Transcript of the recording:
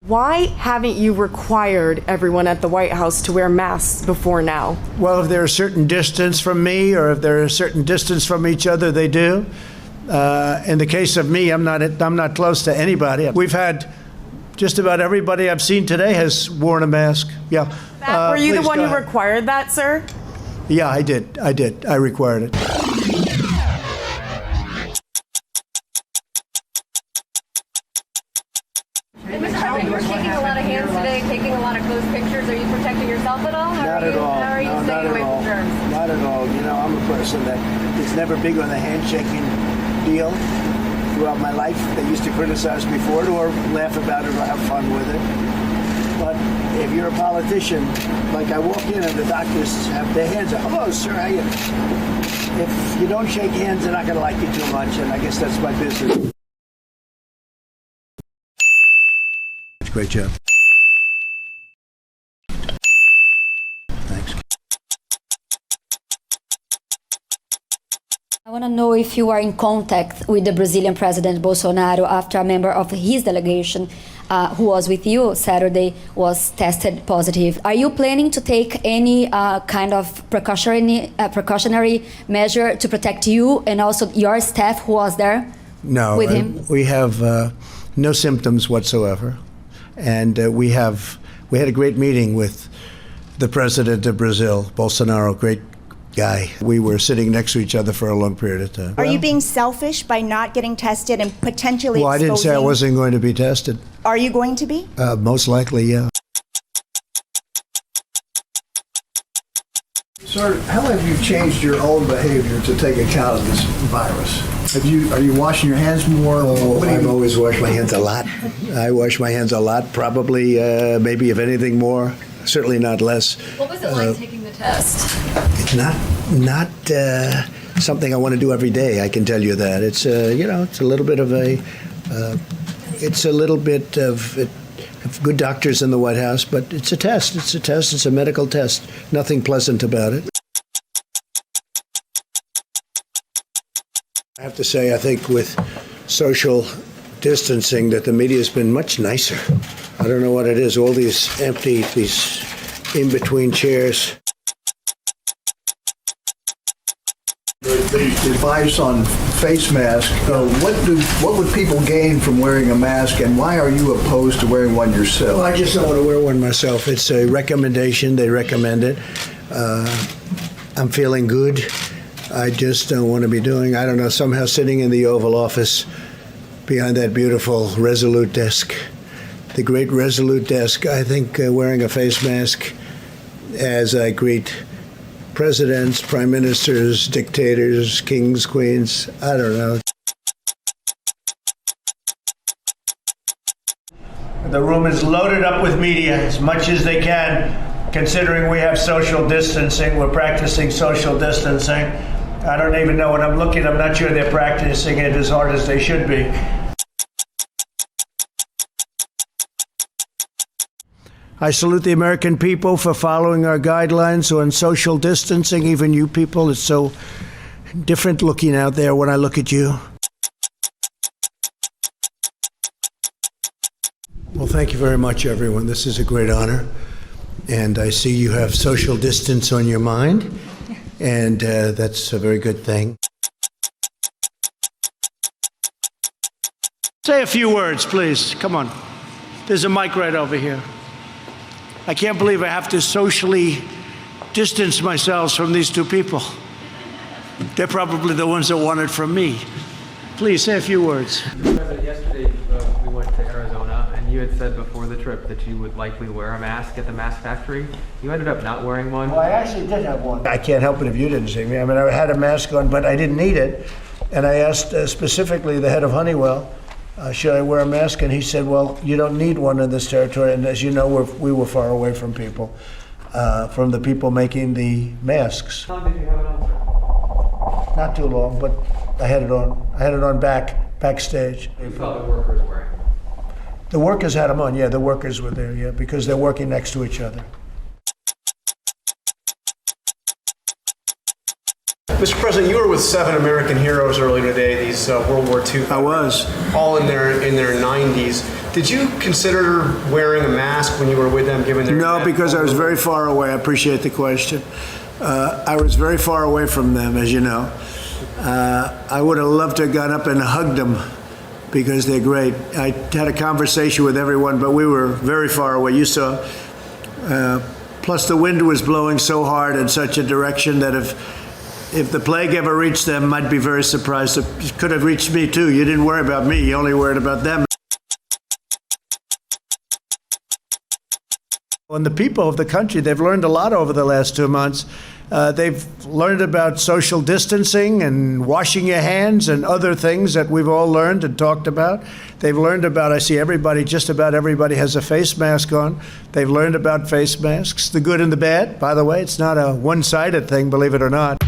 Why haven't you required everyone at the White House to wear masks before now? Well, if they're a certain distance from me or if they're a certain distance from each other, they do. In the case of me, I'm not close to anybody. We've had just about everybody I've seen today has worn a mask. Yeah. Matt, were you the one who required that, sir? Yeah, I did. I required it. You were shaking a lot of hands today, taking a lot of close pictures. Are you protecting yourself at all? Not at all. How are you staying away from germs? Not at all. You know, I'm a person that is never big on the handshaking deal throughout my life. They used to criticize me for it or laugh about it or have fun with it. But if you're a politician, like I walk in and the doctors have their hands up. Hello, sir, how you? If you don't shake hands, they're not going to like you too much, and I guess that's my business. Great job. Thanks. I want to know if you are in contact with the Brazilian President Bolsonaro after a member of his delegation who was with you Saturday was tested positive. Are you planning to take any kind of precautionary measure to protect you and also your staff who was there with him? We have no symptoms whatsoever. And we had a great meeting with the president of Brazil, Bolsonaro, great guy. We were sitting next to each other for a long period of time. Are you being selfish by not getting tested and potentially Well, I didn't say I wasn't going to be tested. Are you going to be? Most likely, yeah. Sir, how have you changed your own behavior to take account of this virus? Are you washing your hands more? Oh, I've always washed my hands a lot. I wash my hands a lot, probably, maybe if anything more, certainly not less. What was it like taking the test? It's not something I want to do every day, I can tell you that. It's, it's a little bit of good doctors in the White House, but it's a test. It's a medical test. Nothing pleasant about it. I have to say, I think with social distancing that the media has been much nicer. I don't know what it is, all these in-between chairs. The advice on face mask, what would people gain from wearing a mask, and why are you opposed to wearing one yourself? Well, I just don't want to wear one myself. It's a recommendation. They recommend it. I'm feeling good. I just don't want to be doing, I don't know, somehow sitting in the Oval Office behind that beautiful Resolute desk, the great Resolute desk. I think wearing a face mask as I greet presidents, prime ministers, dictators, kings, queens, I don't know. The room is loaded up with media as much as they can, considering we have social distancing. We're practicing social distancing. I don't even know when I'm looking. I'm not sure they're practicing it as hard as they should be. I salute the American people for following our guidelines on social distancing. Even you people, it's so different looking out there when I look at you. Well, thank you very much, everyone. This is a great honor. And I see you have social distance on your mind. And that's a very good thing. Say a few words, please. Come on. There's a mic right over here. I can't believe I have to socially distance myself from these two people. They're probably the ones that want it from me. Please say a few words. Yesterday, we went to Arizona, and you had said before the trip that you would likely wear a mask at the mask factory. You ended up not wearing one. Well, I actually did have one. I can't help it if you didn't see me. I mean, I had a mask on, but I didn't need it. And I asked specifically the head of Honeywell, should I wear a mask? And he said, well, you don't need one in this territory. And as you know, we were far away from people, from the people making the masks. How long did you have it on, sir? Not too long, but I had it on. I had it on backstage. You saw the workers wearing them. The workers had them on, yeah, the workers were there, yeah, because they're working next to each other. Mr. President, you were with 7 American heroes earlier today, these World War II. I was. All in their 90s. Did you consider wearing a mask when you were with them, given their... No, because I was very far away. I appreciate the question. I was very far away from them, as you know. I would have loved to have gone up and hugged them because they're great. I had a conversation with everyone, but we were very far away. You saw. Plus, the wind was blowing so hard in such a direction that if the plague ever reached them, I'd be very surprised. It could have reached me, too. You didn't worry about me. You only worried about them. And the people of the country, they've learned a lot over the last 2 months. They've learned about social distancing and washing your hands and other things that we've all learned and talked about. They've learned about, I see everybody, just about everybody has a face mask on. They've learned about face masks, the good and the bad. By the way, it's not a one-sided thing, believe it or not.